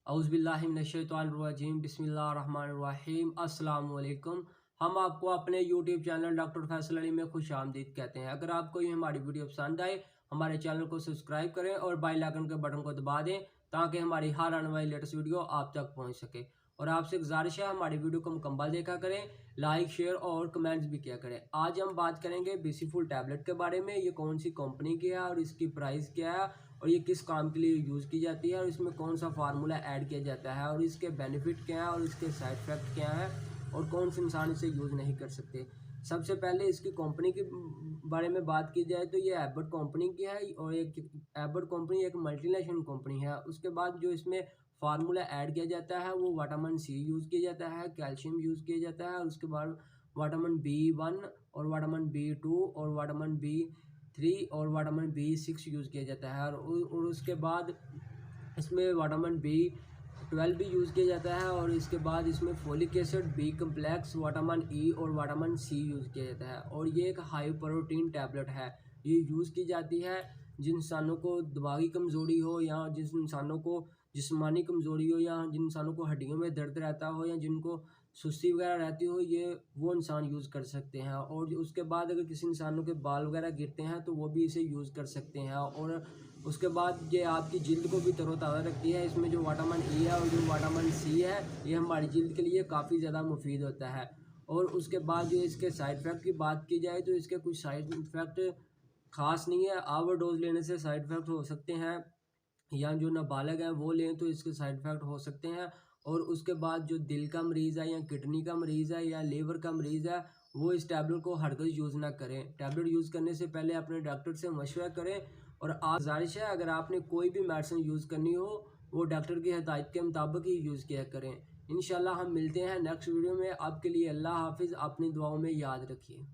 औज़ुबिल्लाहिमिनश्शैतानिर्रजीम बिस्मिल्लाहिर्रहमानिर्रहीम अस्सलाम वालेकुम। हम आपको अपने YouTube channel doctor Faisal Ali में खुश आमदीद कहते हैं। अगर आपको ये हमारी वीडियो पसंद आए हमारे चैनल को सब्सक्राइब करें और बेल आइकन के बटन को दबा दें ताकि हमारी हर आने वाली लेटेस्ट वीडियो आप तक पहुंच सके। और आपसे गुजारिश है हमारी वीडियो को मुकम्मल देखा करें, लाइक शेयर और कमेंट्स भी किया करें। आज हम बात करेंगे बीसीफुल टैबलेट के बारे में। ये कौन सी कंपनी की है और इसकी प्राइस क्या है और ये किस काम के लिए यूज़ की जाती है और इसमें कौन सा फार्मूला ऐड किया जाता है और इसके बेनिफिट क्या है और इसके साइड इफ़ेक्ट क्या है और कौन से इंसान इसे यूज़ नहीं कर सकते। सबसे पहले इसकी कंपनी के बारे में बात की जाए तो ये एबट कंपनी की है और एक एबट कंपनी एक मल्टीनेशनल कंपनी है। उसके बाद जो इसमें फार्मूला ऐड किया जाता है वो विटामिन सी यूज़ किया जाता है, कैल्शियम यूज़ किया जाता है और उसके बाद विटामिन बी 1 और विटामिन बी 2 और विटामिन बी 3 और विटामिन बी 6 यूज़ किया जाता है और उसके बाद इसमें विटामिन बी 12 भी यूज़ किया जाता है और इसके बाद इसमें folic acid, B complex, vitamin E और विटामिन सी यूज़ किया जाता है। और ये एक हाई प्रोटीन टैबलेट है। ये यूज़ की जाती है जिन इंसानों को दिमागी कमज़ोरी हो या जिस इंसानों को जिस्मानी कमज़ोरी हो या जिन इंसानों को हड्डियों में दर्द रहता हो या जिनको सुस्ती वगैरह रहती हो, ये वो इंसान यूज़ कर सकते हैं। और उसके बाद अगर किसी इंसानों के बाल वगैरह गिरते हैं तो वो भी इसे यूज़ कर सकते हैं। और उसके बाद ये आपकी जिल्द को भी तरोताज़ा रखती है। इसमें जो विटामिन ई है और जो विटामिन सी है ये हमारी जिल्द के लिए काफ़ी ज़्यादा मुफीद होता है। और उसके बाद जो इसके साइड इफ़ेक्ट की बात की जाए तो इसके कुछ साइड इफ़ेक्ट ख़ास नहीं है। ओवरडोज़ लेने से साइड इफ़ेक्ट हो सकते हैं या जो नाबालिग हैं वो लें तो इसके साइड इफ़ेक्ट हो सकते हैं। और उसके बाद जो दिल का मरीज़ है या किडनी का मरीज़ है या लीवर का मरीज़ है वो इस टैबलेट को हरगिज़ यूज़ ना करें। टैबलेट यूज़ करने से पहले अपने डॉक्टर से मशवरा करें। और आप गुज़ारिश है अगर आपने कोई भी मेडिसिन यूज़ करनी हो वो डॉक्टर की हिदायत के मुताबिक ही यूज़ किया करें। इंशाल्लाह हम मिलते हैं नेक्स्ट वीडियो में। आपके लिए अल्लाह हाफ़िज़। अपनी दुआओं में याद रखिए।